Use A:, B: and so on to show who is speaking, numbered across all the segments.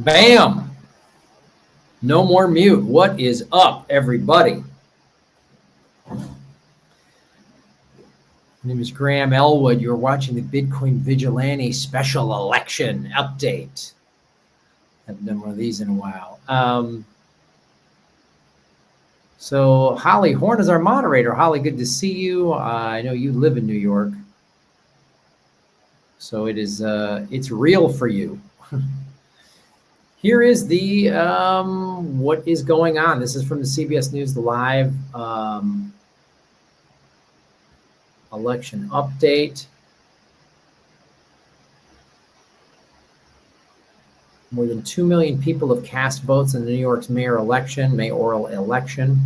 A: Bam! No more mute. What is up, everybody? My name is Graham Elwood. You're watching the Bitcoin Vigilante Special Election Update. Haven't done one of these in a while. So Holly Horn is our moderator. Holly, good to see you. I know you live in New York, so it's real for you. Here is the what is going on. This is from the CBS News Live election update. More than 2 million people have cast votes in New York's mayoral election.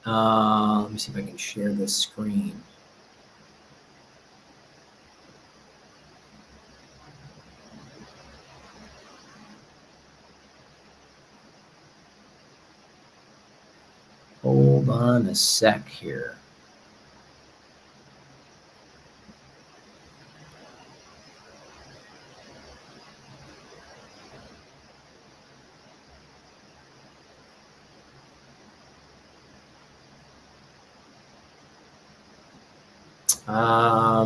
A: Let me see if I can share this screen. Hold on a sec here.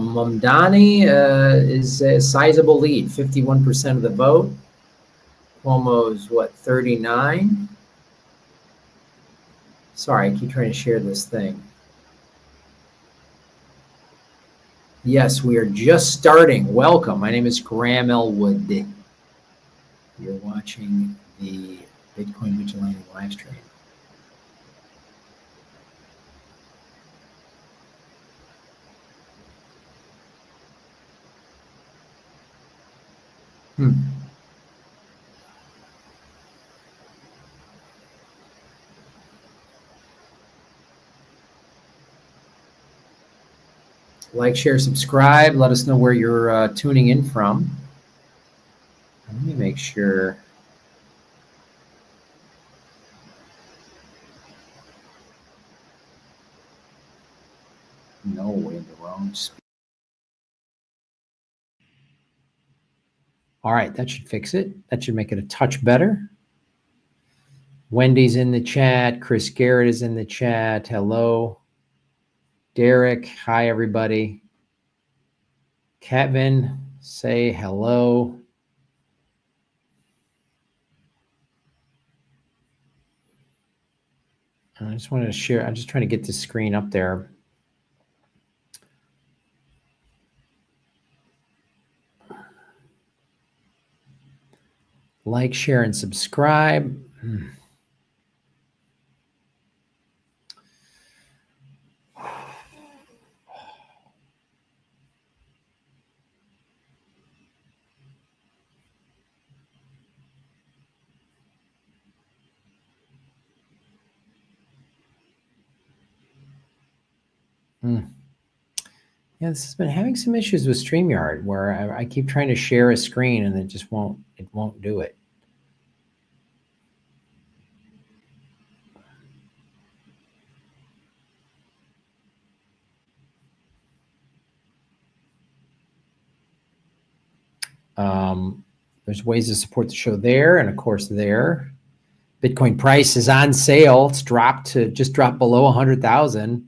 A: Mamdani is a sizable lead, 51% of the vote. Cuomo's what, 39? Sorry, I keep trying to share this thing. Yes, we are just starting. Welcome. My name is Graham Elwood. You're watching the Bitcoin Vigilante live stream. Like, share, subscribe. Let us know where you're tuning in from. Let me make sure. No, we're in the wrong speed. All right, that should fix it. That should make it a touch better. Wendy's in the chat. Chris Garrett is in the chat. Hello. Derek, hi, everybody. Kevin, say hello. I just wanted to share. I'm just trying to get the screen up there. Like, share, and subscribe. Yeah, this has been having some issues with StreamYard where I keep trying to share a screen and it just won't do it. There's ways to support the show there, and of course there. Bitcoin price is on sale. It's just dropped below 100,000.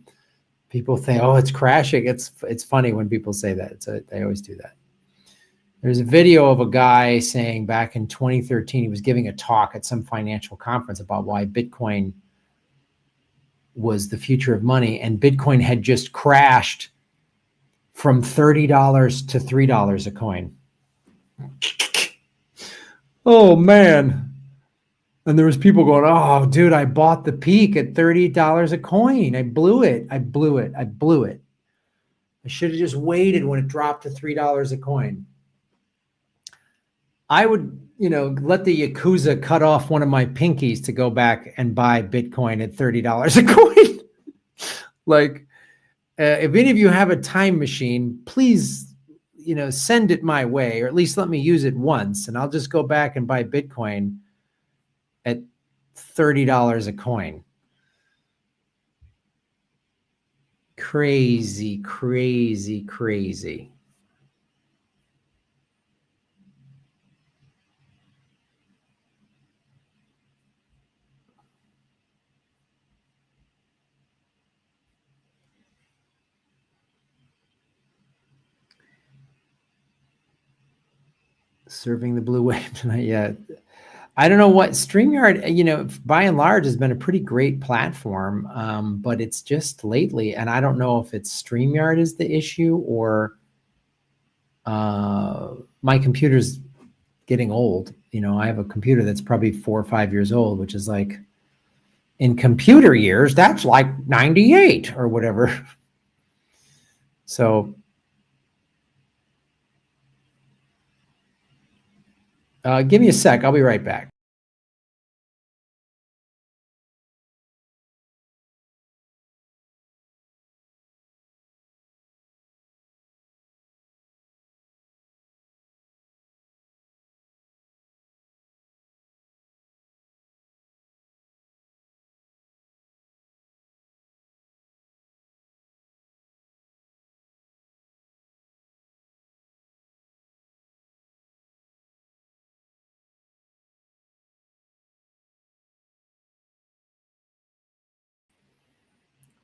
A: People think, oh, it's crashing. It's funny when people say that. They always do that. There's a video of a guy saying back in 2013, he was giving a talk at some financial conference about why Bitcoin was the future of money, and Bitcoin had just crashed from $30 to $3 a coin. Oh, man. And there was people going, oh, dude, I bought the peak at $30 a coin. I blew it. I should have just waited when it dropped to $3 a coin. I would, let the Yakuza cut off one of my pinkies to go back and buy Bitcoin at $30 a coin. Like, if any of you have a time machine, please, send it my way, or at least let me use it once, and I'll just go back and buy Bitcoin at $30 a coin. Crazy, crazy, crazy. Serving the blue wave tonight. Yeah. I don't know what StreamYard, by and large has been a pretty great platform. But it's just lately, and I don't know if it's StreamYard is the issue or my computer's getting old. I have a computer that's probably 4 or 5 years old, which is like in computer years, that's like 98 or whatever. So give me a sec. I'll be right back.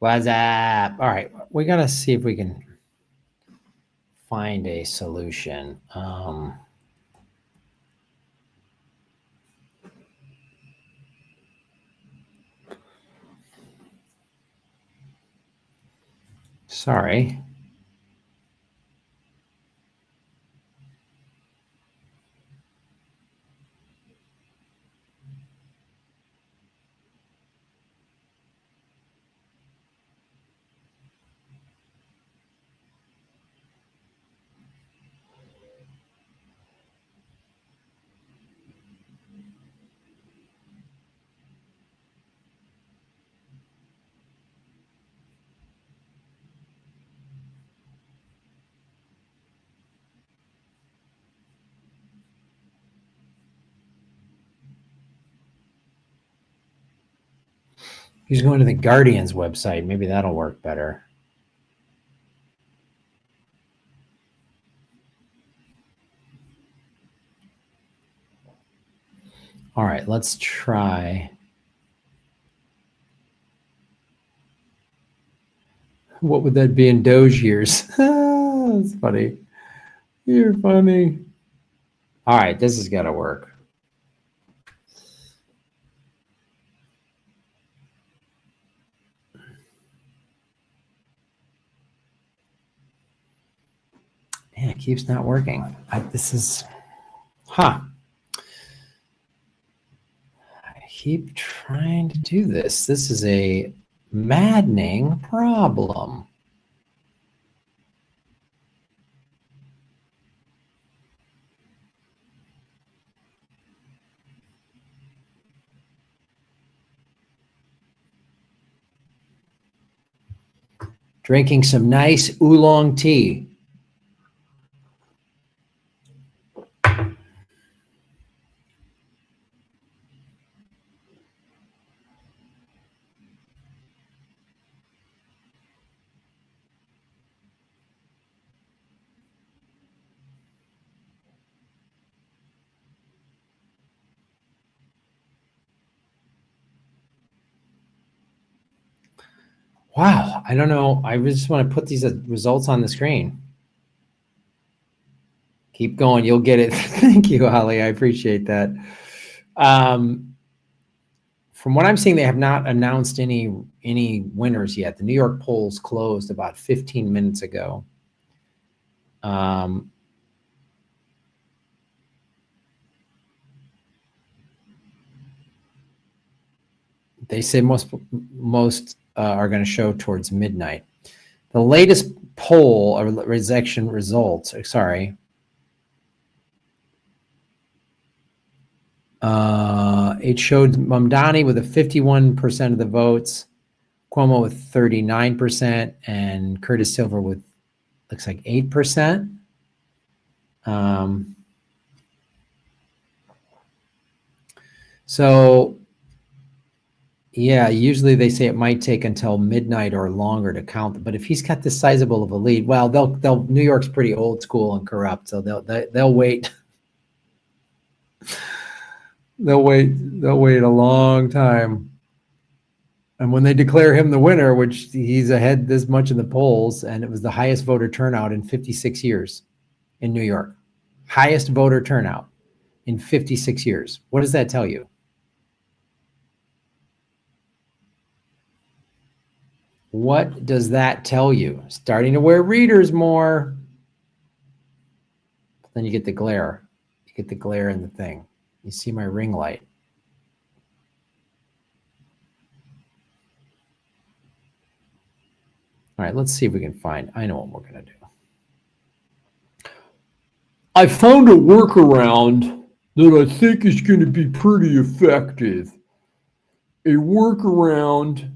A: What's up? All right, we got to see if we can find a solution. Sorry. He's going to the Guardian's website. Maybe that'll work better. All right, let's try. What would that be in Doge years? That's funny. You're funny. All right, this has got to work. Man, it keeps not working. This is, I keep trying to do this. This is a maddening problem. Drinking some nice oolong tea. Wow, I don't know. I just want to put these results on the screen. Keep going. You'll get it. Thank you, Holly. I appreciate that. From what I'm seeing, they have not announced any winners yet. The New York polls closed about 15 minutes ago. They say most are going to show towards midnight. The latest poll or rejection results, sorry. It showed Mamdani with a 51% of the votes, Cuomo with 39%, and Curtis Silver with, looks like 8%. So yeah, usually they say it might take until midnight or longer to count. But if he's got this sizable of a lead, well, they'll New York's pretty old school and corrupt, so they'll wait. They'll wait a long time. And when they declare him the winner, which he's ahead this much in the polls, and it was the highest voter turnout in 56 years in New York. highest voter turnout in 56 years. What does that tell you? What does that tell you? Starting to wear readers more. Then you get the glare. You get the glare in the thing. You see my ring light. All right, let's see if we can find. I know what we're going to do. I found a workaround that I think is going to be pretty effective. A workaround.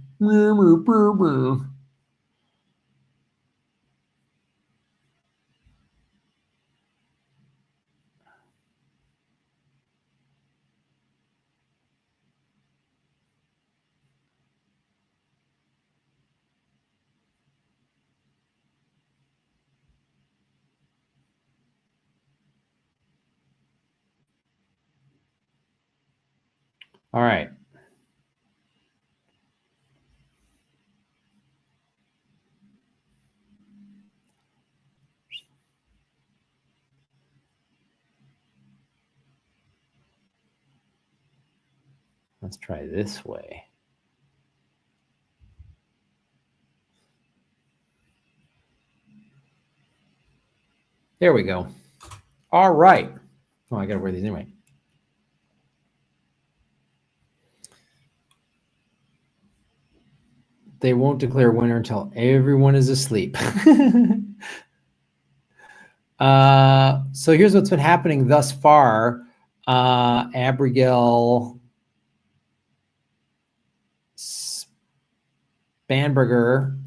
A: All right. Let's try this way. There we go. All right. Oh, I got to wear these anyway. They won't declare winner until everyone is asleep. So here's what's been happening thus far. Abigail Spanberger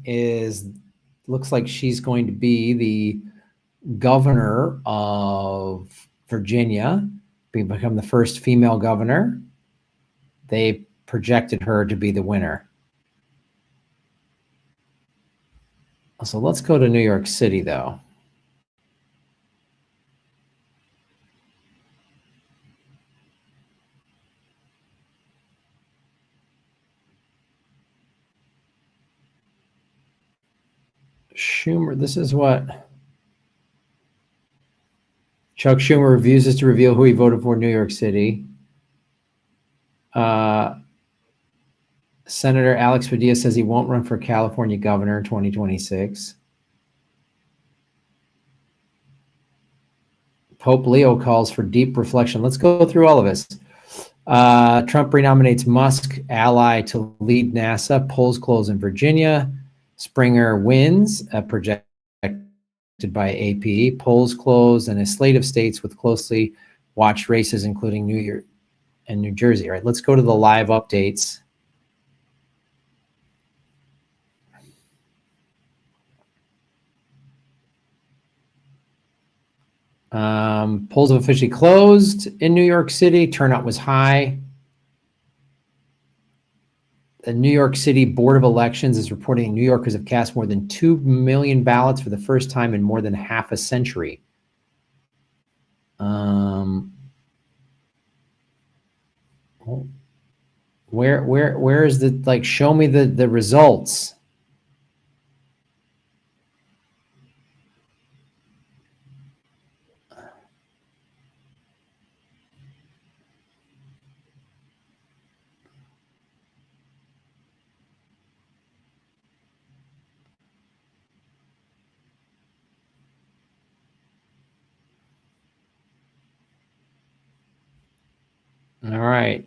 A: looks like she's going to be the governor of Virginia, become the first female governor. They projected her to be the winner. So let's go to New York City, though. Schumer, this is what Chuck Schumer refuses to reveal who he voted for in New York City. Senator Alex Padilla says he won't run for California governor in 2026. Pope Leo calls for deep reflection. Let's go through all of this. Trump renominates Musk, ally, to lead NASA. Polls close in Virginia. Springer wins, projected by AP. Polls close in a slate of states with closely watched races, including New York and New Jersey. All right, let's go to the live updates. Polls have officially closed in New York City. Turnout was high. The New York City Board of Elections is reporting New Yorkers have cast more than 2 million ballots for the first time in more than half a century. Where is the, like, show me the results. All right.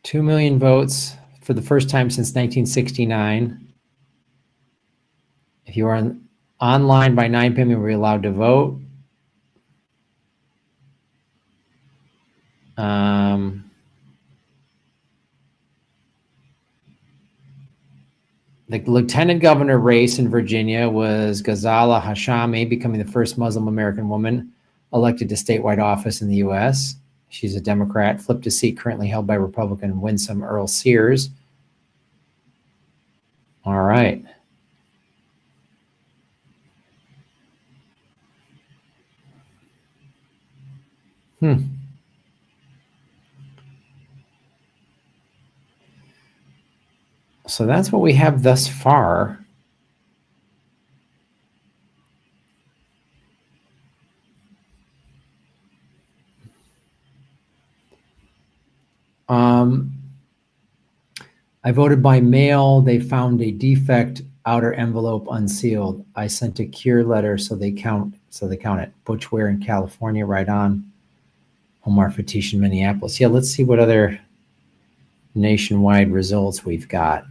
A: 2 million votes for the first time since 1969. If you are online by 9 p.m., you will be allowed to vote. The lieutenant governor race in Virginia was Ghazala Hashami, becoming the first Muslim American woman elected to statewide office in the U.S. She's a Democrat, flipped a seat currently held by Republican Winsome Earl Sears. All right. So that's what we have thus far. I voted by mail. They found a defect, outer envelope unsealed. I sent a cure letter so they count it. Butchware in California, right on. Omar Fatish in Minneapolis. Yeah, let's see what other nationwide results we've got.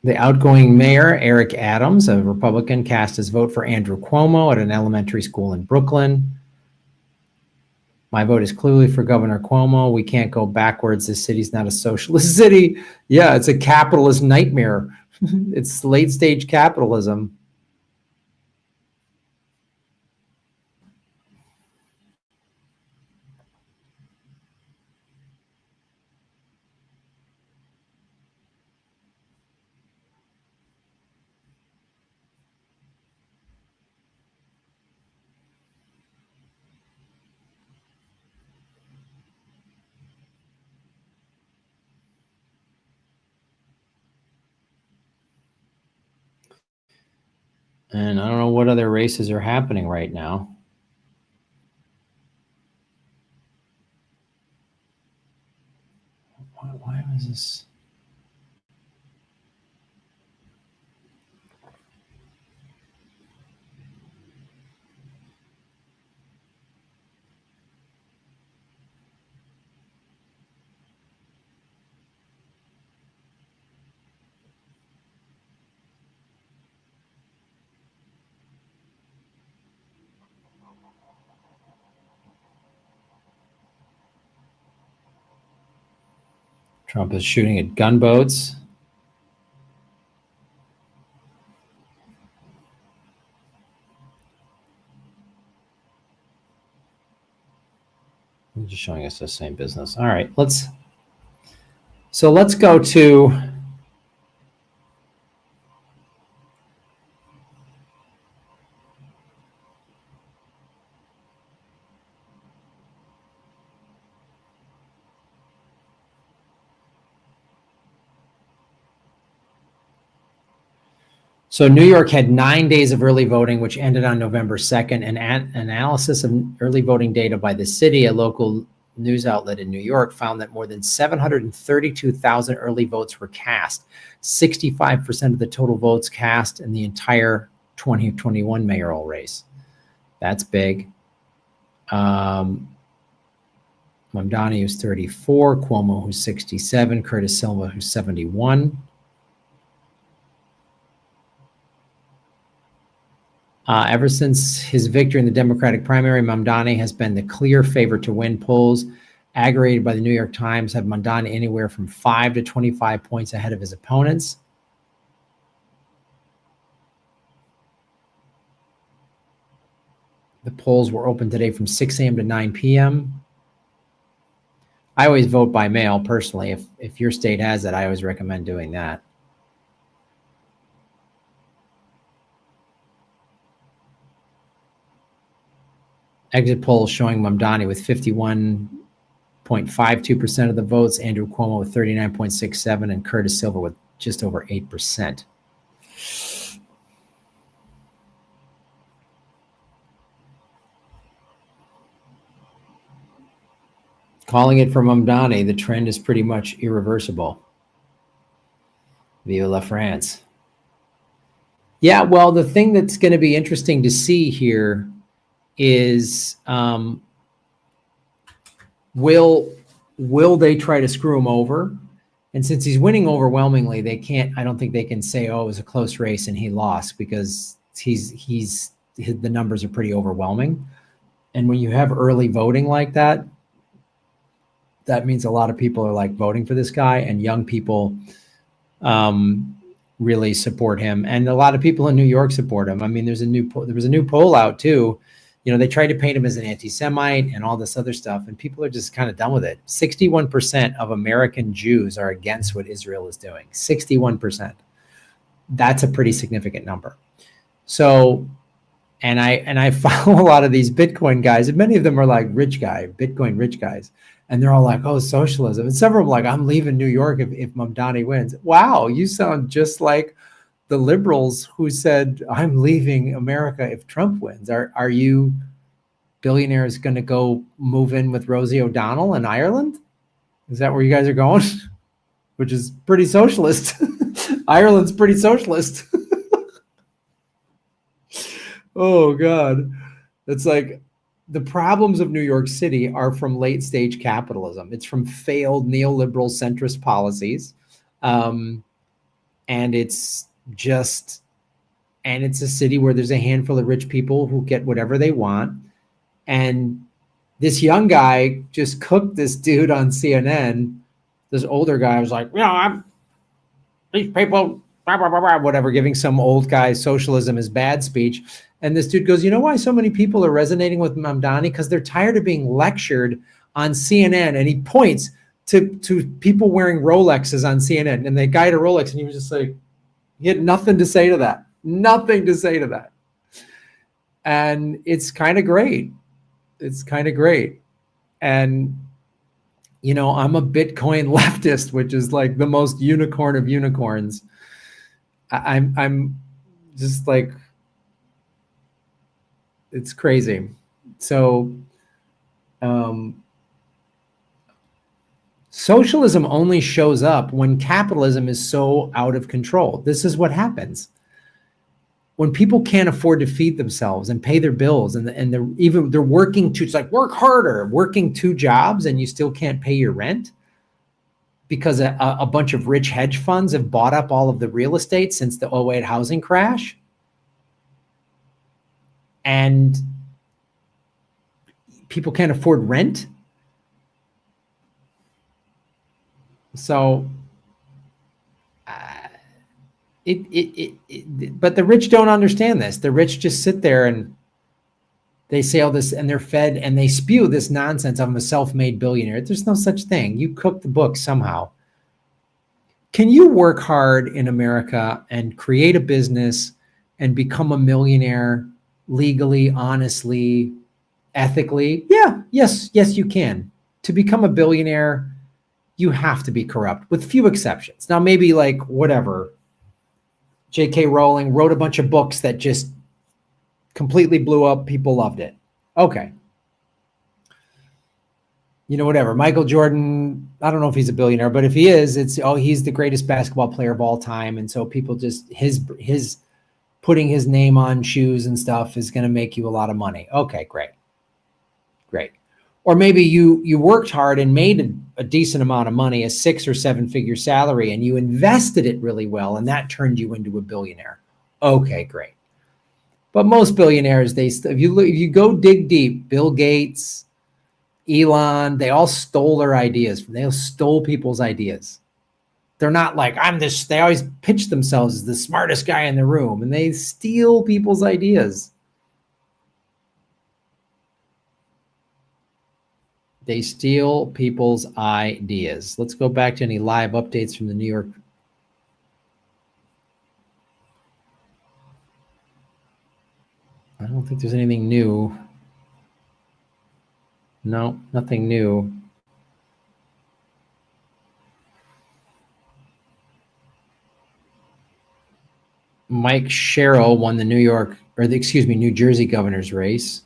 A: The outgoing mayor, Eric Adams, a Republican, cast his vote for Andrew Cuomo at an elementary school in Brooklyn. My vote is clearly for Governor Cuomo. We can't go backwards. This city's not a socialist city. Yeah, it's a capitalist nightmare. It's late stage capitalism. And I don't know what other races are happening right now. Why was this? Trump is shooting at gunboats. I'm just showing us the same business. All right, let's go to So New York had 9 days of early voting, which ended on November 2nd. An analysis of early voting data by the city, a local news outlet in New York, found that more than 732,000 early votes were cast, 65% of the total votes cast in the entire 2021 mayoral race. That's big. Mamdani, who's 34, Cuomo, who's 67, Curtis Silva, who's 71. Ever since his victory in the Democratic primary, Mamdani has been the clear favorite to win. Polls aggregated by the New York Times have Mamdani anywhere from 5 to 25 points ahead of his opponents. The polls were open today from 6 a.m. to 9 p.m. I always vote by mail personally. If your state has it, I always recommend doing that. Exit polls showing Mamdani with 51.52% of the votes, Andrew Cuomo with 39.67%, and Curtis Silva with just over 8%. Calling it for Mamdani, the trend is pretty much irreversible. Vive la France. Yeah, well, the thing that's going to be interesting to see here is will they try to screw him over? And since he's winning overwhelmingly, they can't. I don't think they can say, "Oh, it was a close race and he lost," because the numbers are pretty overwhelming. And when you have early voting like that, that means a lot of people are like voting for this guy, and young people really support him. And a lot of people in New York support him. I mean, there was a new poll out too. You know, they tried to paint him as an anti-Semite and all this other stuff, and people are just kind of done with it. 61% of American Jews are against what Israel is doing. 61%. That's a pretty significant number. So, and I follow a lot of these Bitcoin guys, and many of them are like Bitcoin rich guys. And they're all like, oh, socialism. And several of them like, I'm leaving New York if Mamdani wins. Wow, you sound just like the liberals who said, I'm leaving America if Trump wins. Are you billionaires going to go move in with Rosie O'Donnell in Ireland? Is that where you guys are going? Which is pretty socialist. Ireland's pretty socialist. Oh, God. It's like the problems of New York City are from late stage capitalism. It's from failed neoliberal centrist policies. And it's a city where there's a handful of rich people who get whatever they want. And this young guy just cooked this dude on CNN. This older guy was like, these people, blah, blah, blah, blah, whatever, giving some old guy socialism is bad speech. And this dude goes, you know why so many people are resonating with Mamdani? Because they're tired of being lectured on CNN. And he points to people wearing Rolexes on CNN. And the guy had a Rolex, and he was just like, he had nothing to say to that. Nothing to say to that. And it's kind of great. It's kind of great. And, you know, I'm a Bitcoin leftist, which is like the most unicorn of unicorns. I'm just like, it's crazy. So socialism only shows up when capitalism is so out of control. This is what happens. When people can't afford to feed themselves and pay their bills, and they're working it's like work harder, working 2 jobs, and you still can't pay your rent because a bunch of rich hedge funds have bought up all of the real estate since the 2008 housing crash. And people can't afford rent. So but the rich don't understand this. The rich just sit there and they say all this, and they're fed, and they spew this nonsense. I'm a self-made billionaire. There's no such thing. You cook the book somehow. Can you work hard in America and create a business and become a millionaire legally, honestly, ethically? Yeah, yes, you can. To become a billionaire, you have to be corrupt, with few exceptions. Now, maybe like whatever, J.K. Rowling wrote a bunch of books that just completely blew up. People loved it. Okay. You know, whatever. Michael Jordan, I don't know if he's a billionaire, but if he is, he's the greatest basketball player of all time. And so people just, his putting his name on shoes and stuff is going to make you a lot of money. Okay, great. Or maybe you worked hard and made a decent amount of money, a 6 or 7 figure salary, and you invested it really well, and that turned you into a billionaire. Okay, great. But most billionaires, if you go dig deep, Bill Gates, Elon, they all stole their ideas. They all stole people's ideas. They're not like, they always pitch themselves as the smartest guy in the room, and they steal people's ideas. They steal people's ideas. Let's go back to any live updates from the New York. I don't think there's anything new. No, nothing new. Mike Sherrill won the New Jersey governor's race.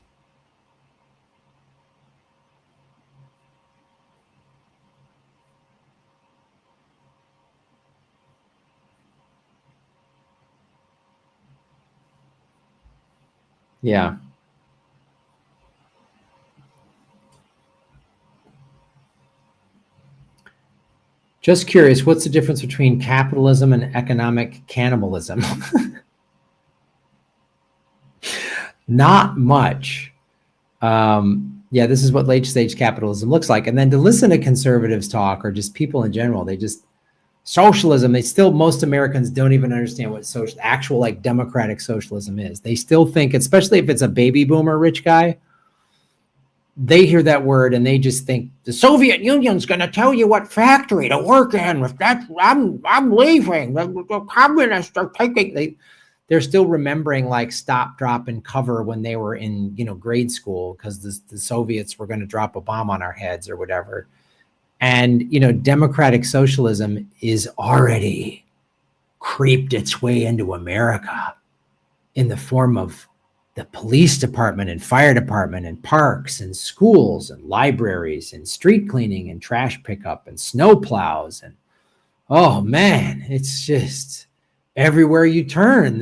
A: Yeah. Just curious, what's the difference between capitalism and economic cannibalism? Not much. Yeah, this is what late stage capitalism looks like. And then to listen to conservatives talk, or just people in general, socialism, most Americans don't even understand what actual like democratic socialism is. They still think, especially if it's a baby boomer rich guy, they hear that word and they just think the Soviet Union's going to tell you what factory to work in. If that's, I'm leaving. The communists are taking. They're still remembering like stop, drop, and cover when they were in grade school, because the Soviets were going to drop a bomb on our heads or whatever. And democratic socialism is already creeped its way into America in the form of the police department and fire department and parks and schools and libraries and street cleaning and trash pickup and snow plows. And oh man, it's just everywhere you turn,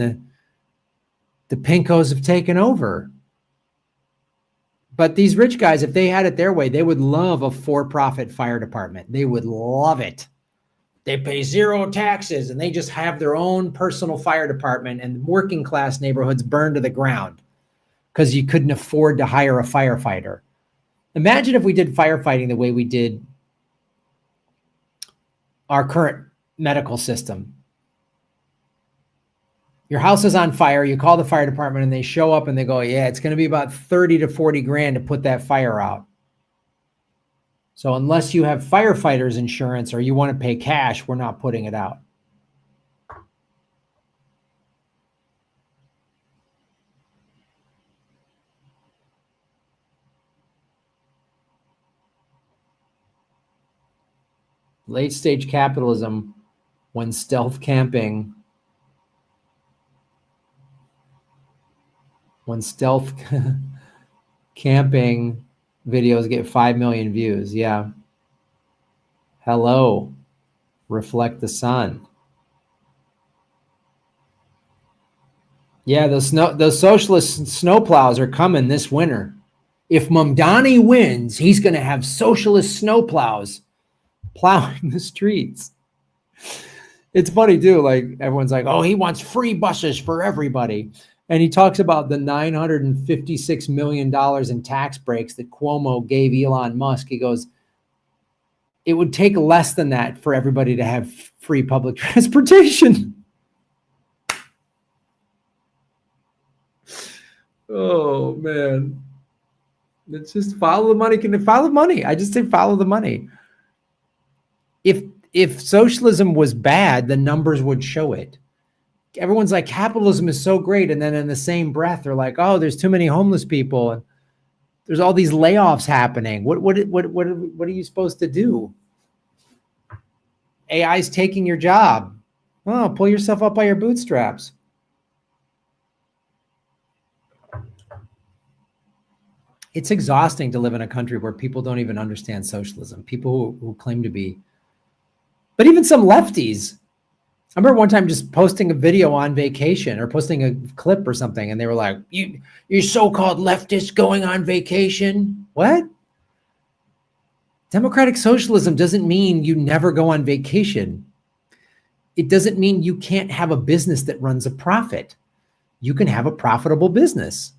A: the pinkos have taken over. But these rich guys, if they had it their way, they would love a for-profit fire department. They would love it. They pay zero taxes and they just have their own personal fire department, and working class neighborhoods burn to the ground because you couldn't afford to hire a firefighter. Imagine if we did firefighting the way we did our current medical system. Your house is on fire, you call the fire department and they show up and they go, yeah, it's going to be about 30 to 40 grand to put that fire out. So unless you have firefighters insurance or you want to pay cash, we're not putting it out. Late stage capitalism, when stealth camping, camping videos get 5 million views. Yeah. Hello, reflect the sun. Yeah, those socialist snowplows are coming this winter. If Mamdani wins, he's going to have socialist snowplows plowing the streets. It's funny too. Like everyone's like, oh, he wants free buses for everybody. And he talks about the $956 million in tax breaks that Cuomo gave Elon Musk. He goes, it would take less than that for everybody to have free public transportation. Oh, man. It's just follow the money. Can follow the money? I just say follow the money. If socialism was bad, the numbers would show it. Everyone's like, capitalism is so great. And then in the same breath, they're like, oh, there's too many homeless people. And there's all these layoffs happening. What are you supposed to do? AI's taking your job. Oh, pull yourself up by your bootstraps. It's exhausting to live in a country where people don't even understand socialism. People who claim to be, but even some lefties. I remember one time just posting a video on vacation or posting a clip or something, and they were like, you so-called leftists going on vacation? What? Democratic socialism doesn't mean you never go on vacation. It doesn't mean you can't have a business that runs a profit. You can have a profitable business.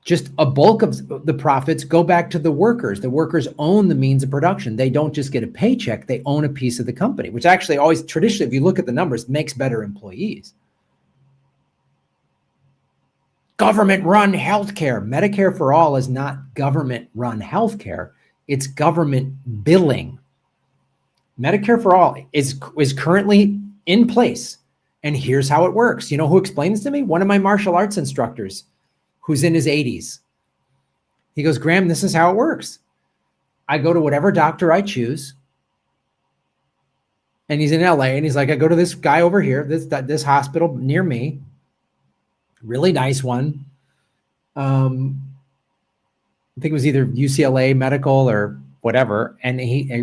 A: Just a bulk of the profits go back to the workers. The workers own the means of production. They don't just get a paycheck, they own a piece of the company, which actually always traditionally, if you look at the numbers, makes better employees. Government-run healthcare. Medicare for all is not government-run healthcare. It's government billing. Medicare for all is currently in place. And here's how it works. You know who explains to me? One of my martial arts instructors, who's in his 80s. He goes, Graham, this is how it works. I go to whatever doctor I choose. And he's in LA, and he's like, I go to this guy over here, this hospital near me. Really nice one. I think it was either UCLA Medical or whatever. And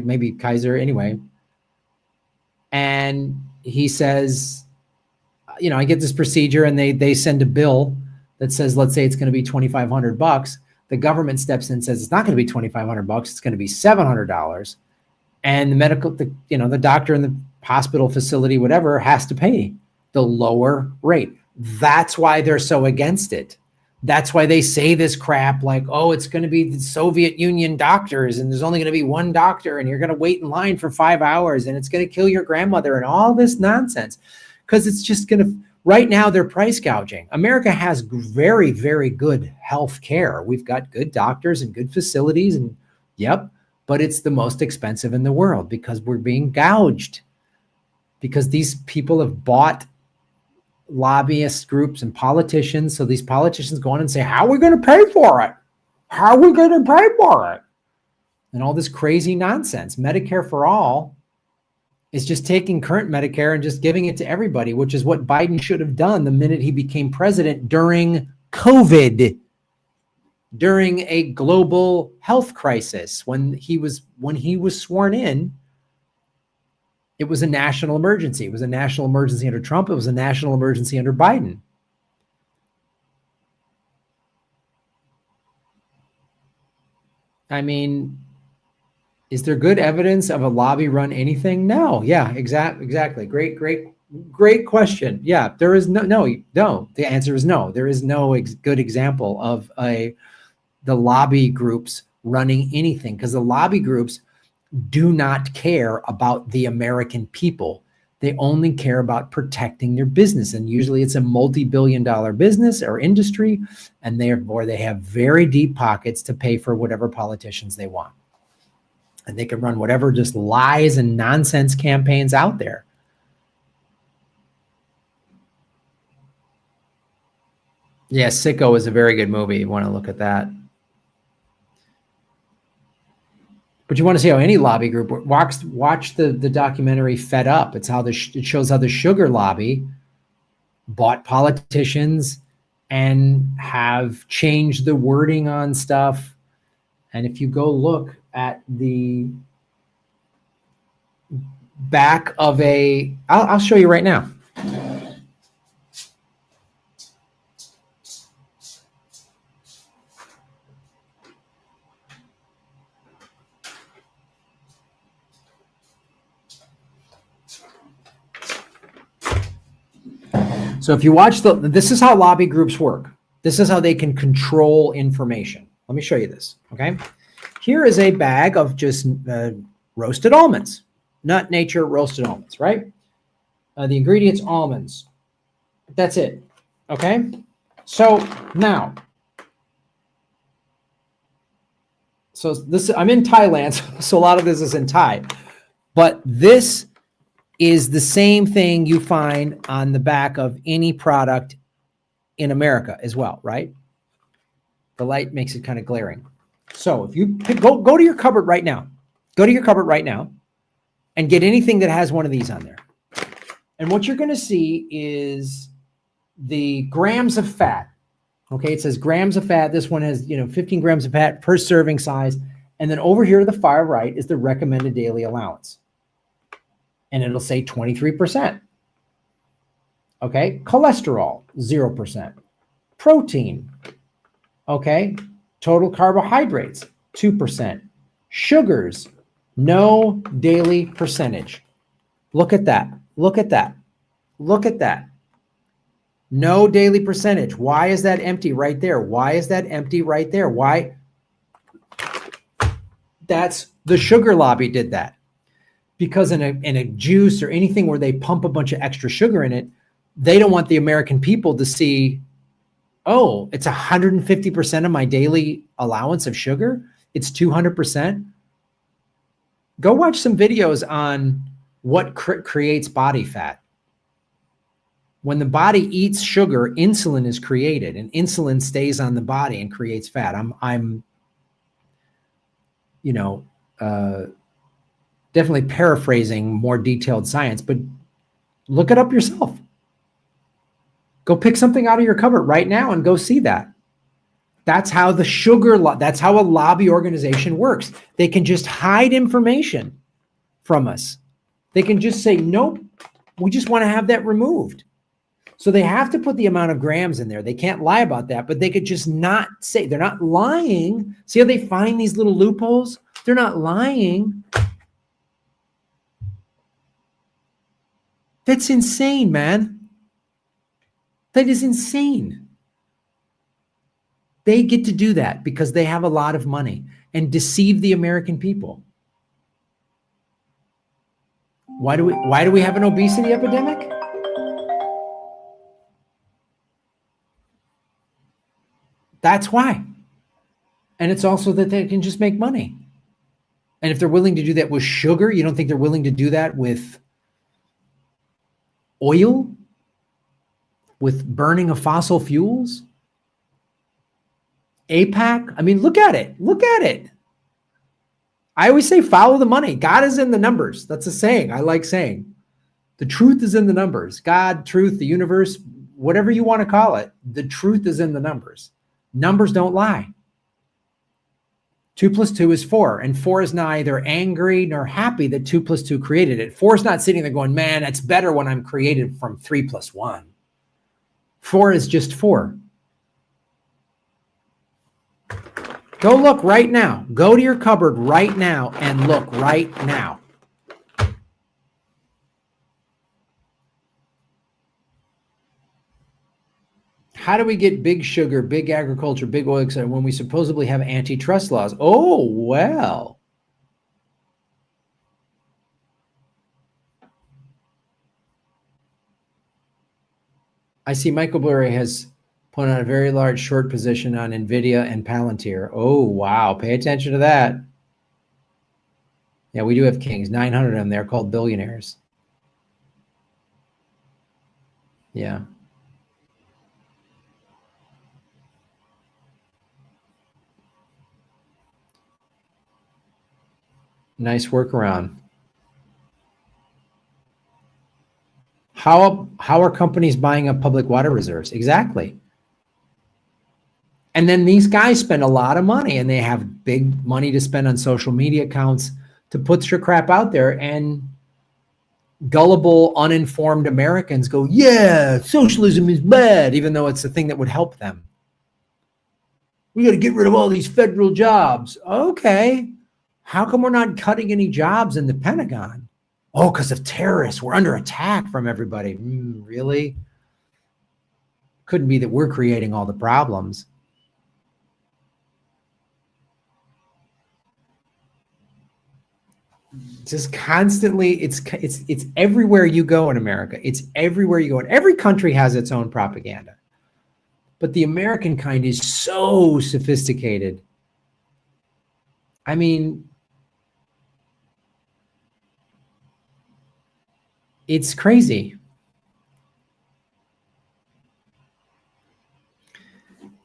A: maybe Kaiser anyway. And he says, I get this procedure, and they send a bill that says, let's say it's going to be $2,500. The government steps in and says, it's not going to be $2,500. It's going to be $700. And the doctor in the hospital facility, whatever, has to pay the lower rate. That's why they're so against it. That's why they say this crap like, oh, it's going to be the Soviet Union doctors and there's only going to be one doctor and you're going to wait in line for 5 hours and it's going to kill your grandmother and all this nonsense. Because it's just going to, right now they're price gouging. America has very, very good health care. We've got good doctors and good facilities and yep, but it's the most expensive in the world because we're being gouged. Because these people have bought lobbyist groups and politicians. So these politicians go on and say, how are we going to pay for it? How are we going to pay for it? And all this crazy nonsense. Medicare for all is just taking current Medicare and just giving it to everybody, which is what Biden should have done the minute he became president during COVID, during a global health crisis. When he was sworn in, it was a national emergency. It was a national emergency under Trump. It was a national emergency under Biden. I mean, is there good evidence of a lobby run anything? No. Yeah, exactly. Great question. Yeah, there is no. The answer is no. There is no good example of the lobby groups running anything because the lobby groups do not care about the American people. They only care about protecting their business. And usually it's a multi-billion-dollar business or industry, and therefore they have very deep pockets to pay for whatever politicians they want. And they can run whatever just lies and nonsense campaigns out there. Yeah, Sicko is a very good movie. You want to look at that. But you want to see how any lobby group works. Watch the documentary Fed Up. It's how it shows how the sugar lobby bought politicians and have changed the wording on stuff. And if you go look at the back of I'll show you right now. So if you watch this is how lobby groups work. This is how they can control information. Let me show you this, okay? Here is a bag of just roasted almonds, Nut Nature roasted almonds, right? The ingredients, almonds. That's it, okay? So now, I'm in Thailand, so a lot of this is in Thai, but this is the same thing you find on the back of any product in America as well, right? The light makes it kind of glaring. So if you go to your cupboard right now, and get anything that has one of these on there. And what you're going to see is the grams of fat. Okay, it says grams of fat. This one has 15 grams of fat per serving size. And then over here to the far right is the recommended daily allowance. And it'll say 23%. Okay, cholesterol, 0%. Protein, okay, total carbohydrates, 2%. Sugars, no daily percentage. Look at that. No daily percentage. Why is that empty right there? Why? That's the sugar lobby did that. Because in a juice or anything where they pump a bunch of extra sugar in it, they don't want the American people to see, oh, it's 150% of my daily allowance of sugar. It's 200%. Go watch some videos on what creates body fat. When the body eats sugar, insulin is created, and insulin stays on the body and creates fat. I'm definitely paraphrasing more detailed science, but look it up yourself. Go pick something out of your cupboard right now and go see that. That's how that's how a lobby organization works. They can just hide information from us. They can just say, nope, we just want to have that removed. So they have to put the amount of grams in there. They can't lie about that, but they could just not say, they're not lying. See how they find these little loopholes? They're not lying. That's insane, man. That is insane. They get to do that because they have a lot of money and deceive the American people. Why do we have an obesity epidemic? That's why. And it's also that they can just make money. And if they're willing to do that with sugar, you don't think they're willing to do that with oil? With burning of fossil fuels? APAC? I mean, look at it. Look at it. I always say follow the money. God is in the numbers. That's a saying I like saying. The truth is in the numbers. God, truth, the universe, whatever you want to call it, the truth is in the numbers. Numbers don't lie. 2 + 2 is 4, and 4 is neither angry nor happy that 2 + 2 created it. 4 is not sitting there going, man, it's better when I'm created from 3 + 1. 4 is just 4. Go look right now. Go to your cupboard right now and look right now. How do we get big sugar, big agriculture, big oil, etc., when we supposedly have antitrust laws? Oh, well. I see Michael Burry has put on a very large short position on NVIDIA and Palantir. Oh, wow. Pay attention to that. Yeah, we do have kings, 900 of them. They're called billionaires. Yeah. Nice workaround. How are companies buying up public water reserves? Exactly. And then these guys spend a lot of money and they have big money to spend on social media accounts to put your crap out there. And gullible, uninformed Americans go, yeah, socialism is bad, even though it's a thing that would help them. We got to get rid of all these federal jobs. Okay. How come we're not cutting any jobs in the Pentagon? Oh, because of terrorists. We're under attack from everybody. Really? Couldn't be that we're creating all the problems. Just constantly, it's everywhere you go in America. It's everywhere you go. And every country has its own propaganda. But the American kind is so sophisticated. I mean, it's crazy.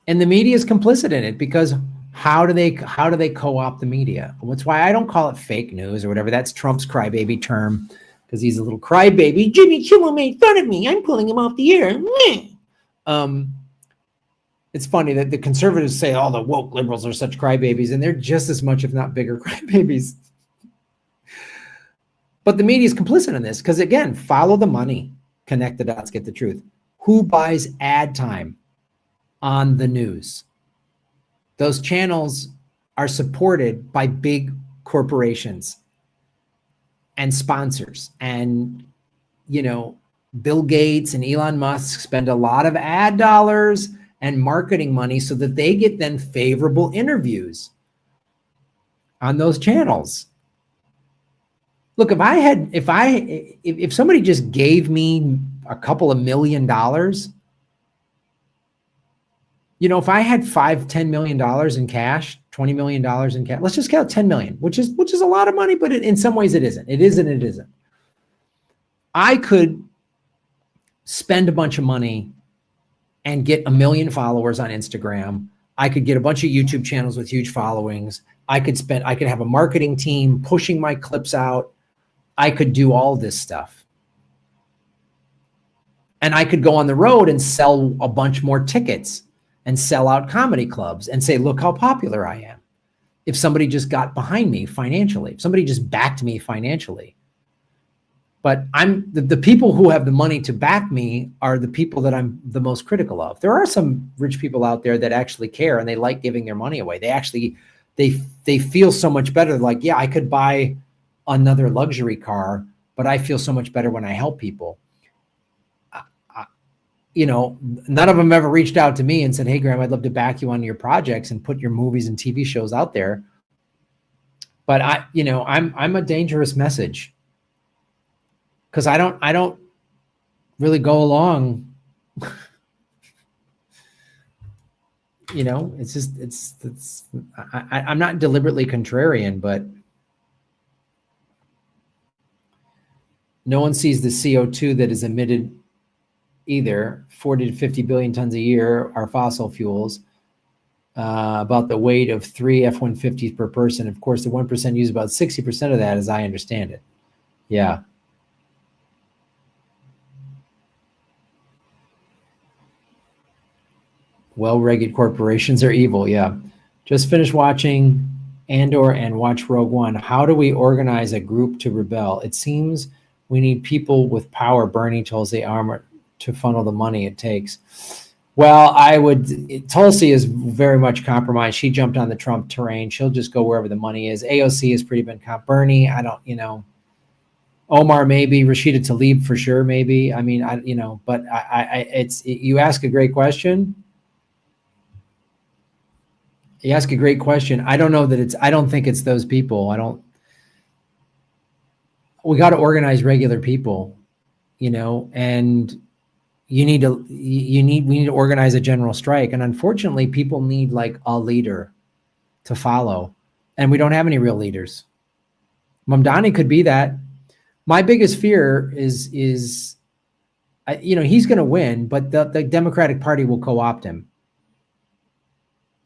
A: And the media is complicit in it because how do they co-opt the media? That's why I don't call it fake news or whatever. That's Trump's crybaby term because he's a little crybaby. Jimmy Kimmel made fun of me. I'm pulling him off the air. It's funny that the conservatives say all the woke liberals are such crybabies, and they're just as much, if not bigger, crybabies. But the media is complicit in this because, again, follow the money, connect the dots, get the truth. Who buys ad time on the news? Those channels are supported by big corporations and sponsors. And, Bill Gates and Elon Musk spend a lot of ad dollars and marketing money so that they get then favorable interviews on those channels. Look, if somebody just gave me a couple of $1 million, if I had $10 million in cash, $20 million in cash, let's just count 10 million, which is a lot of money, but in some ways it isn't. It isn't. I could spend a bunch of money and get 1 million followers on Instagram. I could get a bunch of YouTube channels with huge followings. I could have a marketing team pushing my clips out. I could do all this stuff. And I could go on the road and sell a bunch more tickets and sell out comedy clubs and say, look how popular I am. If somebody just got behind me financially, if somebody just backed me financially. But the people who have the money to back me are the people that I'm the most critical of. There are some rich people out there that actually care and they like giving their money away. They feel so much better. Like, yeah, I could buy another luxury car, but I feel so much better when I help people. none of them ever reached out to me and said, hey, Graham, I'd love to back you on your projects and put your movies and TV shows out there. But I'm a dangerous message because I don't really go along. I'm not deliberately contrarian, but no one sees the CO2 that is emitted either. 40 to 50 billion tons a year are fossil fuels, about the weight of 3 F-150s per person. Of course, the 1% use about 60% of that, as I understand it. Yeah. Well-regulated corporations are evil. Yeah. Just finished watching Andor and watch Rogue One. How do we organize a group to rebel? It seems we need people with power. Bernie tells the armor to funnel the money it takes. Well, Tulsi is very much compromised. She jumped on the Trump terrain. She'll just go wherever the money is. AOC has pretty been Bernie, I don't, Omar, maybe. Rashida Tlaib for sure, maybe. I mean, but you ask a great question. You ask a great question. I don't know that I don't think it's those people. We got to organize regular people, and we need to organize a general strike. And unfortunately, people need like a leader to follow. And we don't have any real leaders. Mamdani could be that. My biggest fear is he's going to win, but the Democratic Party will co-opt him.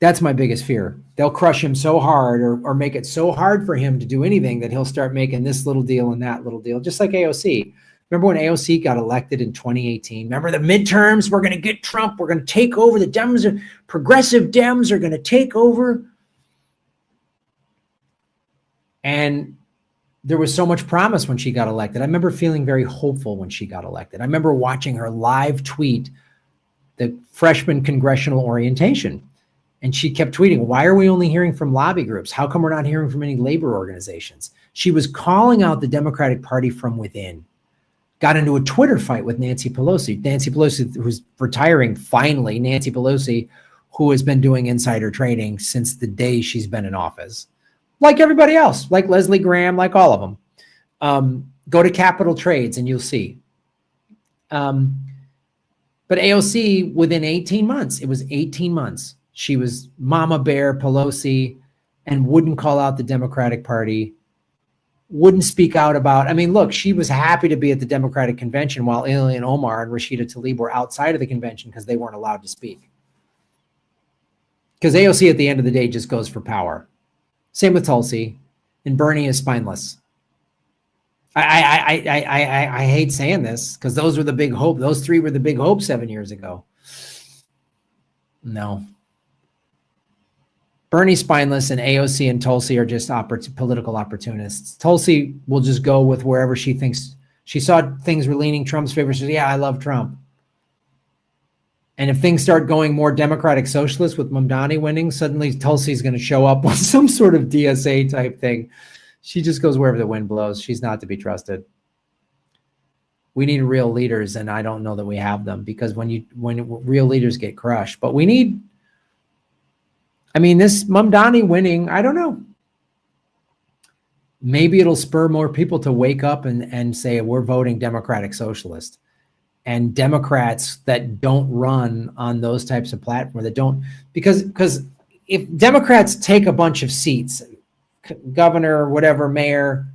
A: That's my biggest fear. They'll crush him so hard or make it so hard for him to do anything that he'll start making this little deal and that little deal, just like AOC. Remember when AOC got elected in 2018? Remember the midterms? We're going to get Trump. We're going to take over. The Dems, progressive Dems are going to take over. And there was so much promise when she got elected. I remember feeling very hopeful when she got elected. I remember watching her live tweet the freshman congressional orientation. And she kept tweeting, why are we only hearing from lobby groups? How come we're not hearing from any labor organizations? She was calling out the Democratic Party from within. Got into a Twitter fight with Nancy Pelosi. Nancy Pelosi, who's retiring finally. Nancy Pelosi, who has been doing insider trading since the day she's been in office. Like everybody else, like Leslie Graham, like all of them. Go to Capital Trades and you'll see. But AOC, within 18 months, it was 18 months. She was Mama Bear Pelosi and wouldn't call out the Democratic Party, wouldn't speak out about, look, she was happy to be at the Democratic convention while Ilhan Omar and Rashida Tlaib were outside of the convention because they weren't allowed to speak. Because AOC at the end of the day just goes for power. Same with Tulsi, and Bernie is spineless. I hate saying this because those were the big hope. Those three were the big hope 7 years ago. No. Bernie's spineless, and AOC and Tulsi are just political opportunists. Tulsi will just go with wherever she thinks. She saw things were leaning Trump's favor. She said, yeah, I love Trump. And if things start going more Democratic socialist with Mamdani winning, suddenly Tulsi's going to show up with some sort of DSA type thing. She just goes wherever the wind blows. She's not to be trusted. We need real leaders, and I don't know that we have them, because when real leaders get crushed. But we need, this Mamdani winning, I don't know. Maybe it'll spur more people to wake up and say, we're voting Democratic Socialist. And Democrats that don't run on those types of platforms, that don't, because if Democrats take a bunch of seats, governor, whatever, mayor,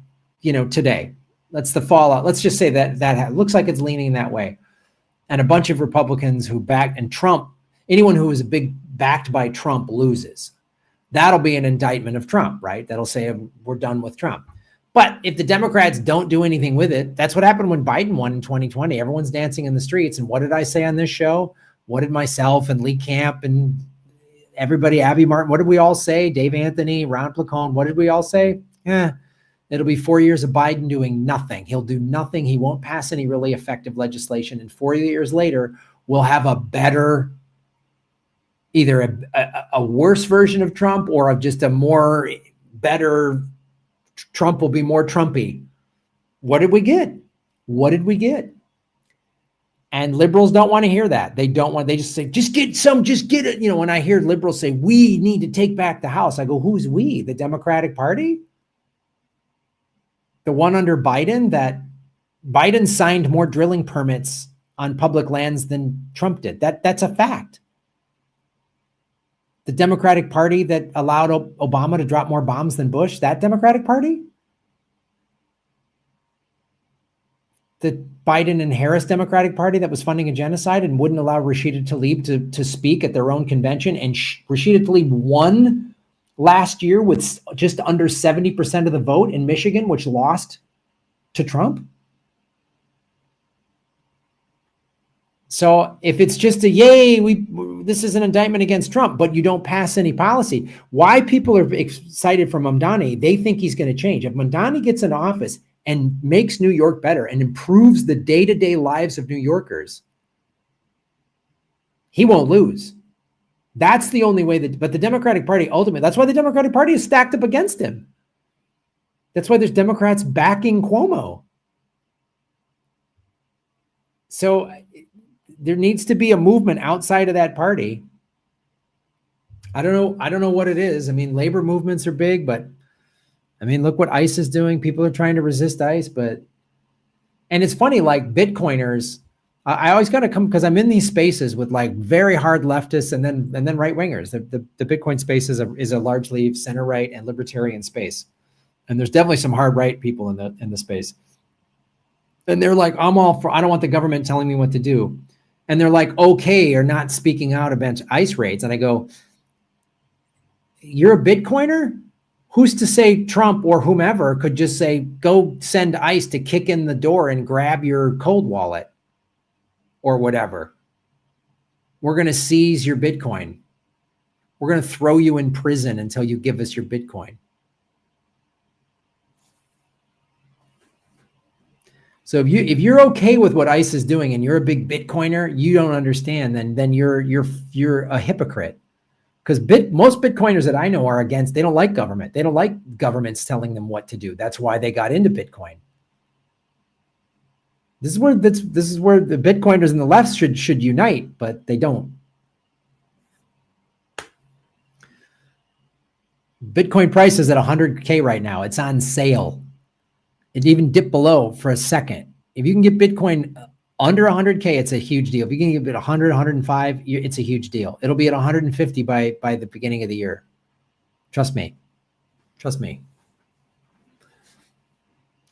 A: today, that's the fallout. Let's just say that looks like it's leaning that way. And a bunch of Republicans who backed, and Trump, anyone who is backed by Trump loses. That'll be an indictment of Trump, right? That'll say we're done with Trump. But if the Democrats don't do anything with it, that's what happened when Biden won in 2020. Everyone's dancing in the streets. And what did I say on this show? What did myself and Lee Camp and everybody, Abby Martin, what did we all say? Dave Anthony, Ron Placone, what did we all say? It'll be 4 years of Biden doing nothing. He'll do nothing. He won't pass any really effective legislation. And 4 years later, we'll have a better, either a worse version of Trump or of just a more better. Trump will be more Trumpy. What did we get? What did we get? And liberals don't want to hear that. They just say, just get it. When I hear liberals say, we need to take back the House, I go, who's we? The Democratic Party? The one under Biden? That Biden signed more drilling permits on public lands than Trump did. That's a fact. The Democratic Party that allowed Obama to drop more bombs than Bush, that Democratic Party? The Biden and Harris Democratic Party that was funding a genocide and wouldn't allow Rashida Tlaib to speak at their own convention. And Rashida Tlaib won last year with just under 70% of the vote in Michigan, which lost to Trump. So if it's just a yay, this is an indictment against Trump, but you don't pass any policy. Why people are excited for Mamdani, they think he's going to change. If Mamdani gets in office and makes New York better and improves the day-to-day lives of New Yorkers, he won't lose. That's the only way but the Democratic Party ultimately, that's why the Democratic Party is stacked up against him. That's why there's Democrats backing Cuomo. So there needs to be a movement outside of that party. I don't know what it is. I mean, labor movements are big, but look what ICE is doing. People are trying to resist ICE, and it's funny, like Bitcoiners, I always got to come because I'm in these spaces with like very hard leftists and then right wingers. The Bitcoin space is a largely center right and libertarian space, and there's definitely some hard right people in the space. And they're like, I don't want the government telling me what to do, and they're like, okay, or not speaking out against ICE raids, and I go, you're a Bitcoiner? Who's to say Trump or whomever could just say, go send ICE to kick in the door and grab your cold wallet or whatever. We're going to seize your Bitcoin. We're going to throw you in prison until you give us your Bitcoin. So if you're okay with what ICE is doing and you're a big Bitcoiner, you don't understand, then you're a hypocrite. Because most Bitcoiners that I know are against, they don't like government. They don't like governments telling them what to do. That's why they got into Bitcoin. This is where the Bitcoiners and the left should unite, but they don't. Bitcoin price is at 100K right now. It's on sale. It even dipped below for a second. If you can get Bitcoin under 100K, it's a huge deal. If you can get it 100, 105, it's a huge deal. It'll be at 150 by the beginning of the year. Trust me.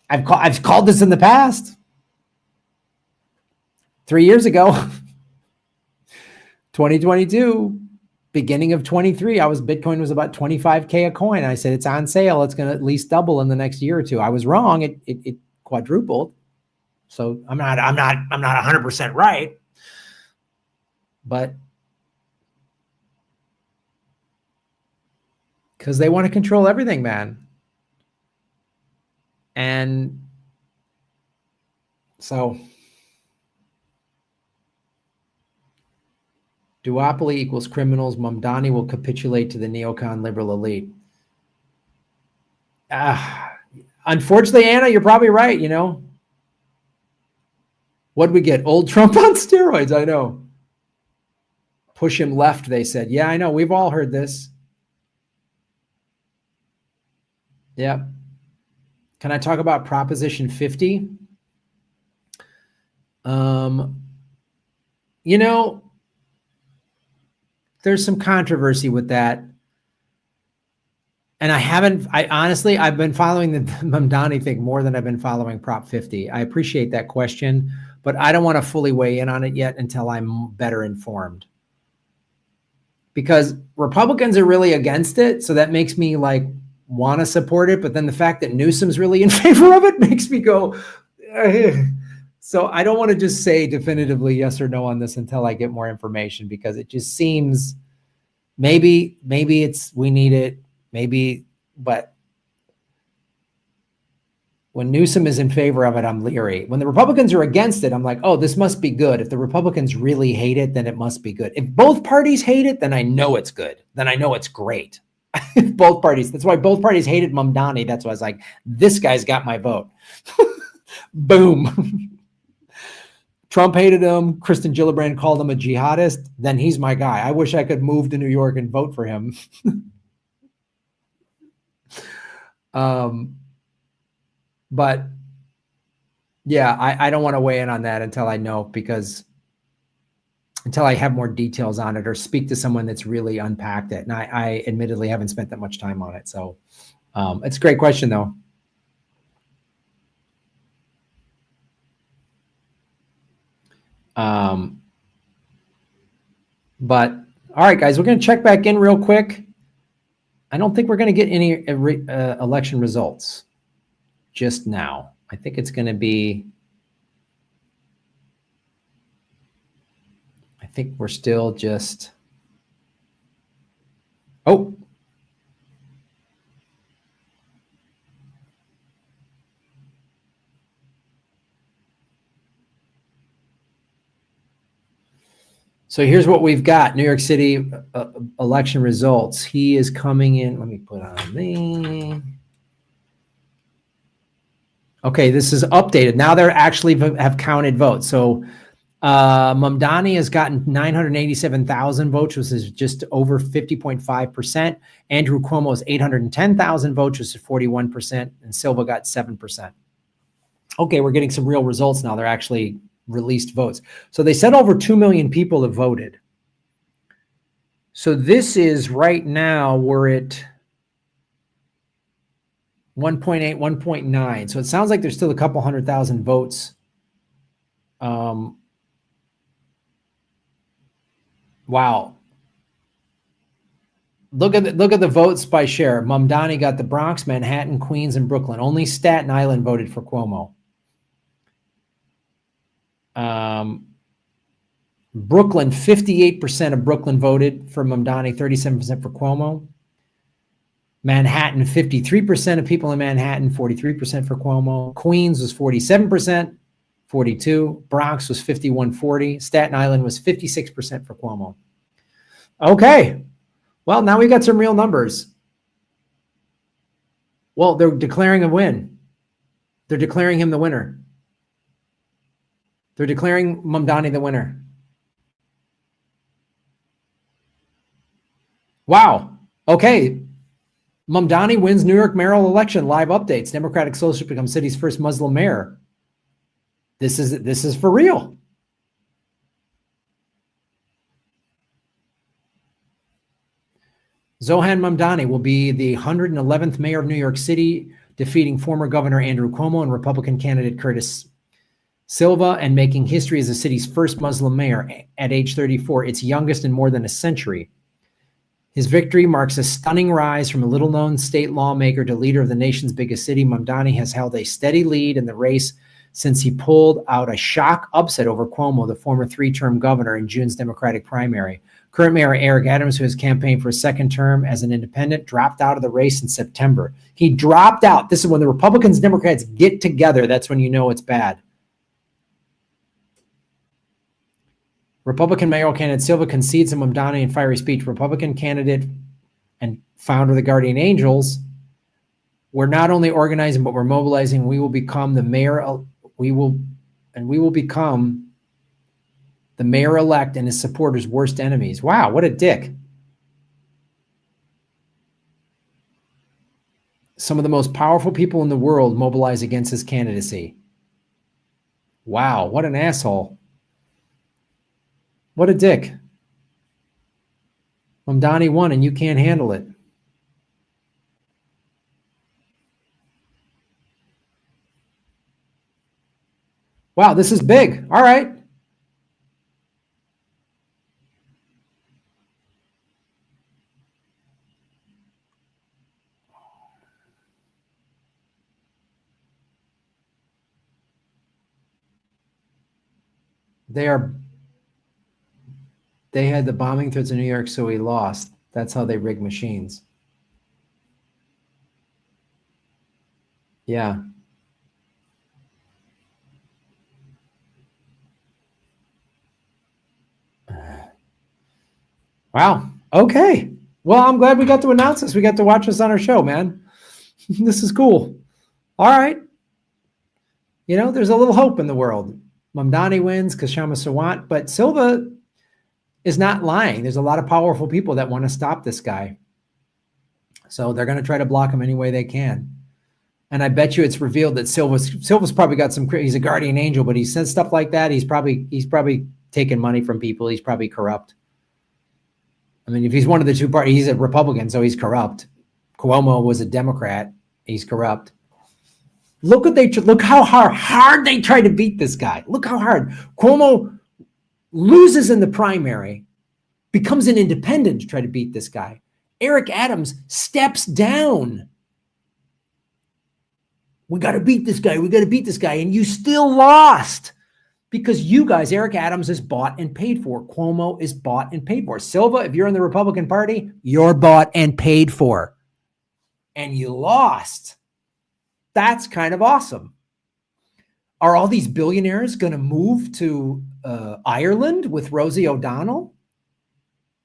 A: I've called this in the past. 3 years ago, 2022, beginning of 23, Bitcoin was about 25K a coin. I said, it's on sale. It's going to at least double in the next year or two. I was wrong. It quadrupled. So I'm not 100% right, but because they want to control everything, man. And so duopoly equals criminals. Mamdani will capitulate to the neocon liberal elite. Unfortunately, Anna, you're probably right, What'd we get? Old Trump on steroids. I know. Push him left, they said. Yeah, I know. We've all heard this. Yeah. Can I talk about Proposition 50? There's some controversy with that. And I've been following the Mamdani thing more than I've been following Prop 50. I appreciate that question, but I don't want to fully weigh in on it yet until I'm better informed. Because Republicans are really against it, so that makes me want to support it, but then the fact that Newsom's really in favor of it makes me go, ugh. So I don't want to just say definitively yes or no on this until I get more information, because it just seems maybe we need it, maybe, but when Newsom is in favor of it, I'm leery. When the Republicans are against it, I'm like, oh, this must be good. If the Republicans really hate it, then it must be good. If both parties hate it, then I know it's good. Then I know it's great. Both parties. That's why both parties hated Mamdani. That's why I was like, this guy's got my vote. Boom. Trump hated him. Kristen Gillibrand called him a jihadist. Then he's my guy. I wish I could move to New York and vote for him. But yeah, I don't want to weigh in on that until I know, because until I have more details on it or speak to someone that's really unpacked it. And I admittedly haven't spent that much time on it. So it's a great question, though. But all right, guys, we're going to check back in real quick. I don't think we're going to get any election results just now. I think it's going to be, I think we're still just, oh. So here's what we've got. New York City election results. He is coming in. Let me put on the. Okay, this is updated. Now they're actually have counted votes. So Mamdani has gotten 987,000 votes, which is just over 50.5%. Andrew Cuomo is 810,000 votes, which is 41%. And Silva got 7%. Okay, we're getting some real results now. They're actually released votes. So they said over 2 million people have voted. So this is right now, we're at 1.8, 1.9. So it sounds like there's still a couple 100,000 votes. Wow. Look at the votes by share. Mamdani got the Bronx, Manhattan, Queens, and Brooklyn. Only Staten Island voted for Cuomo. Brooklyn, 58% of Brooklyn voted for Mamdani, 37% for Cuomo. Manhattan, 53% of people in Manhattan, 43% for Cuomo. Queens was 47%, 42. Bronx was 51-40. Staten Island was 56% for Cuomo. Okay. Well, now we got some real numbers. Well, they're declaring a win. They're declaring him the winner. They're declaring Mamdani the winner. Wow. Okay. Mamdani wins New York mayoral election. Live updates. Democratic Socialist becomes city's first Muslim mayor. This is for real. Zohan Mamdani will be the 111th mayor of New York City, defeating former Governor Andrew Cuomo and Republican candidate Curtis Silva, and making history as the city's first Muslim mayor at age 34, its youngest in more than a century. His victory marks a stunning rise from a little-known state lawmaker to leader of the nation's biggest city. Mamdani has held a steady lead in the race since he pulled out a shock upset over Cuomo, the former three-term governor, in June's Democratic primary. Current Mayor Eric Adams, who has campaigned for a second term as an independent, dropped out of the race in September. He dropped out. This is when the Republicans and Democrats get together. That's when you know it's bad. Republican mayoral candidate Silva concedes to Mamdani in fiery speech. Republican candidate and founder of the Guardian Angels, we're not only organizing, but we're mobilizing. We will become the mayor. We will become the mayor-elect and his supporters' worst enemies. Wow, what a dick. Some of the most powerful people in the world mobilize against his candidacy. Wow, what an asshole. What a dick. Mamdani won and you can't handle it. Wow, this is big. All right. They had the bombing threats in New York, so he lost. That's how they rig machines. Yeah. Wow. Okay. Well, I'm glad we got to announce this. We got to watch this on our show, man. This is cool. All right. You know, there's a little hope in the world. Mamdani wins because Shama Sawant, but Silva is not lying. There's a lot of powerful people that want to stop this guy. So they're going to try to block him any way they can. And I bet you it's revealed that Silva's probably got some, he's a guardian angel, but he says stuff like that. He's probably taking money from people. He's probably corrupt. I mean, if he's one of the two parties, he's a Republican, so he's corrupt. Cuomo was a Democrat. He's corrupt. Look how hard they try to beat this guy. Look how hard. Cuomo loses in the primary, becomes an independent to try to beat this guy. Eric Adams steps down. We got to beat this guy. We got to beat this guy. And you still lost because you guys, Eric Adams is bought and paid for. Cuomo is bought and paid for. Silva, if you're in the Republican Party, you're bought and paid for. And you lost. That's kind of awesome. Are all these billionaires going to move to Ireland with Rosie O'Donnell?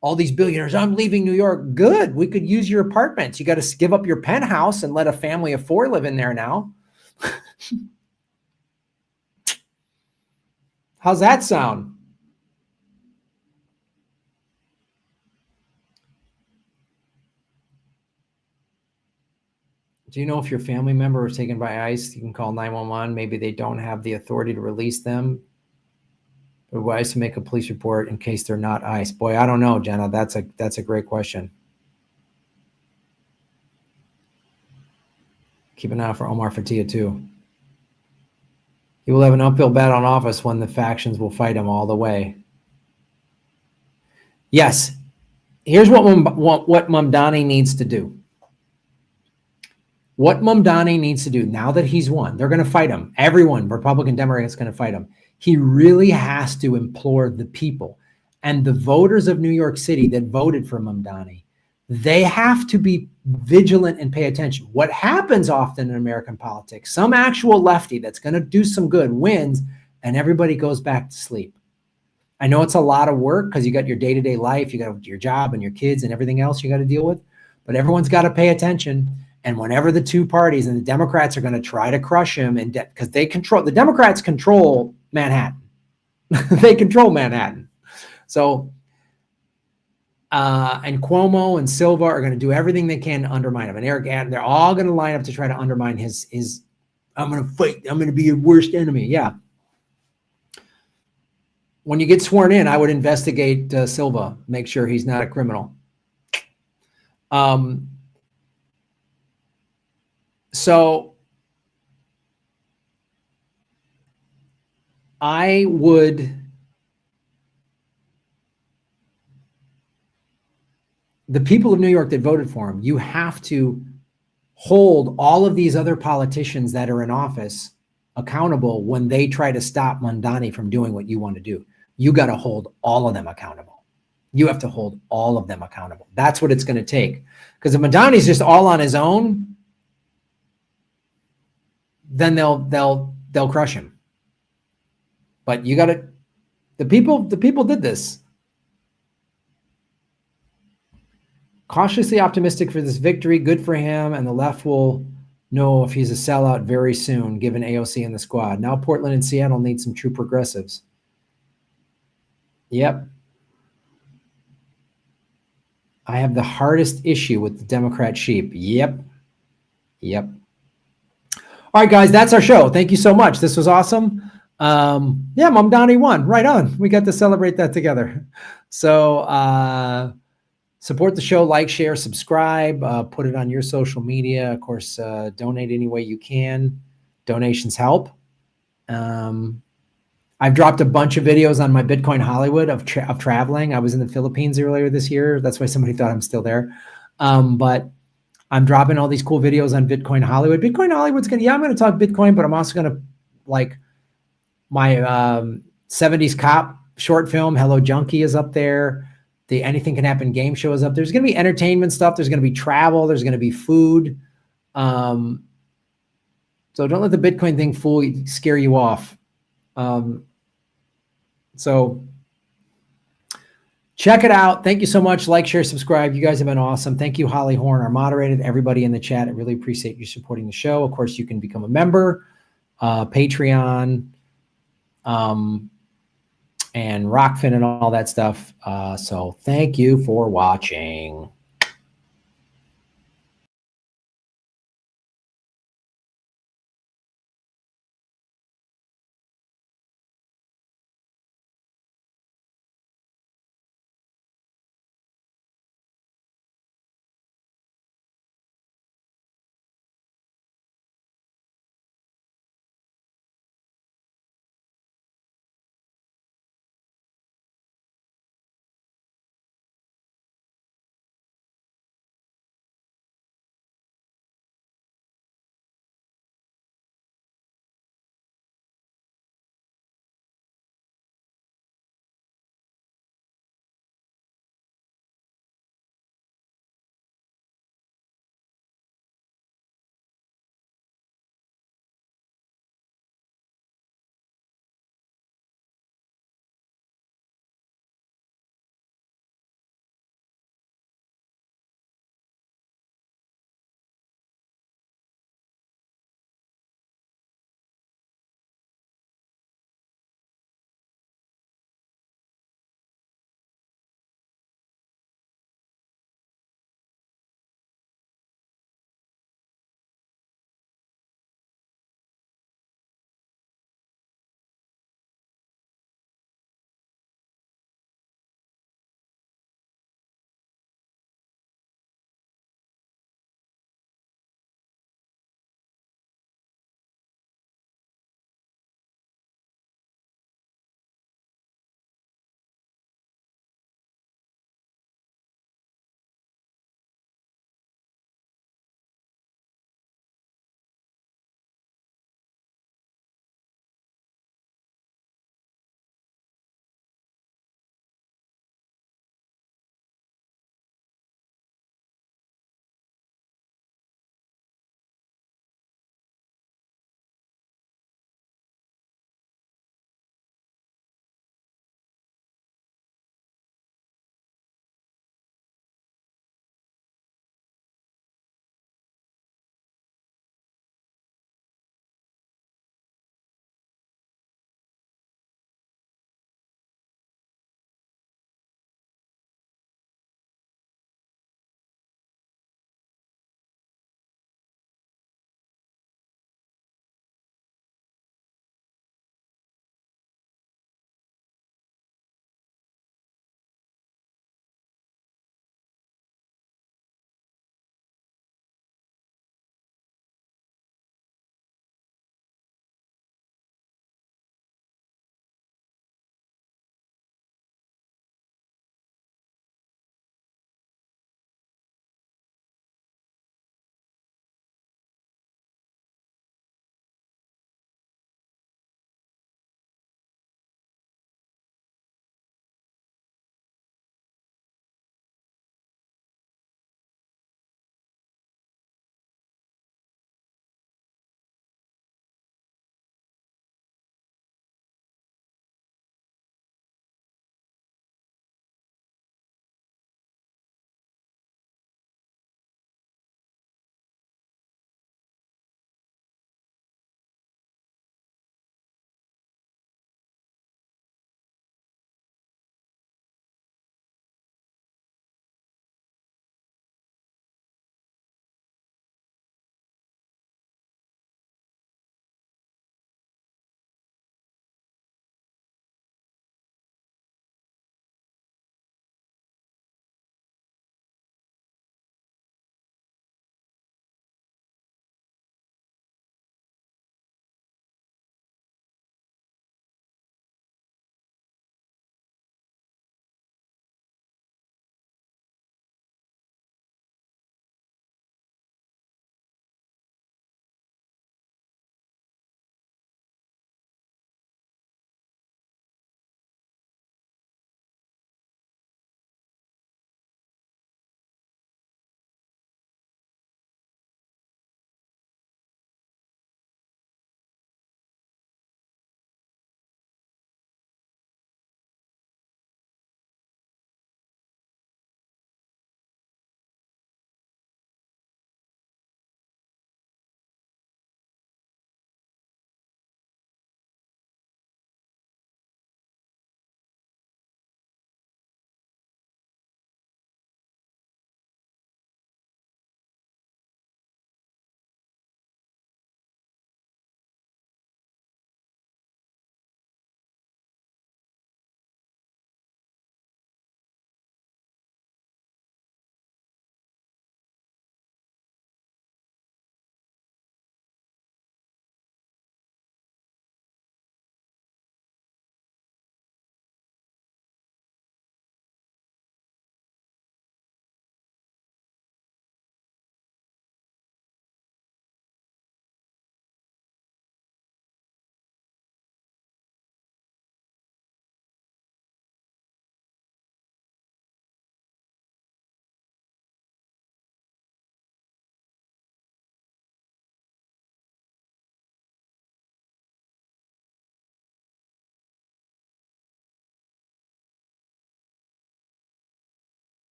A: All these billionaires, I'm leaving New York. Good. We could use your apartments. You got to give up your penthouse and let a family of 4 live in there now. How's that sound? Do you know if your family member is taken by ICE, you can call 911. Maybe they don't have the authority to release them. Advice to make a police report in case they're not ICE. Boy, I don't know, Jenna. That's a great question. Keep an eye out for Omar Fatia too. He will have an uphill battle in office when the factions will fight him all the way. Yes. Here's what Mamdani needs to do. What Mamdani needs to do now that he's won, they're going to fight him. Everyone, Republican, Democrat, is going to fight him. He really has to implore the people and the voters of New York City that voted for Mamdani. They have to be vigilant and pay attention. What happens often in American politics, some actual lefty that's going to do some good wins and everybody goes back to sleep. I know it's a lot of work because you got your day-to-day life, you got your job and your kids and everything else you got to deal with, but everyone's got to pay attention. And whenever the two parties and the Democrats are going to try to crush him and because the Democrats control Manhattan. They control Manhattan. So, and Cuomo and Silva are going to do everything they can to undermine him. And Eric Adams, they're all going to line up to try to undermine his, I'm going to fight. I'm going to be your worst enemy. Yeah. When you get sworn in, I would investigate Silva, make sure he's not a criminal. So I would, the people of New York that voted for him, you have to hold all of these other politicians that are in office accountable when they try to stop Mamdani from doing what you want to do. You got to hold all of them accountable. You have to hold all of them accountable. That's what it's going to take. Because if Mamdani's just all on his own, then they'll crush him. But you got to, the people did this. Cautiously optimistic for this victory. Good for him. And the left will know if he's a sellout very soon, given AOC and the squad. Now Portland and Seattle need some true progressives. Yep. I have the hardest issue with the Democrat sheep. Yep. All right, guys, that's our show. Thank you so much. This was awesome. Yeah, Mamdani won. Right on. We got to celebrate that together. So support the show, like, share, subscribe, put it on your social media. Of course, donate any way you can. Donations help. I've dropped a bunch of videos on my Bitcoin Hollywood of traveling. I was in the Philippines earlier this year. That's why somebody thought I'm still there. But I'm dropping all these cool videos on Bitcoin Hollywood. Bitcoin Hollywood's I'm going to talk Bitcoin, but I'm also going to my 70s cop short film, Hello Junkie, is up there. The Anything Can Happen game show is up there. There's going to be entertainment stuff. There's going to be travel. There's going to be food. So don't let the Bitcoin thing scare you off. So check it out. Thank you so much. Like, share, subscribe. You guys have been awesome. Thank you, Holly Horn, our moderator, everybody in the chat. I really appreciate you supporting the show. Of course, you can become a member, Patreon, and Rockfin and all that stuff. So thank you for watching.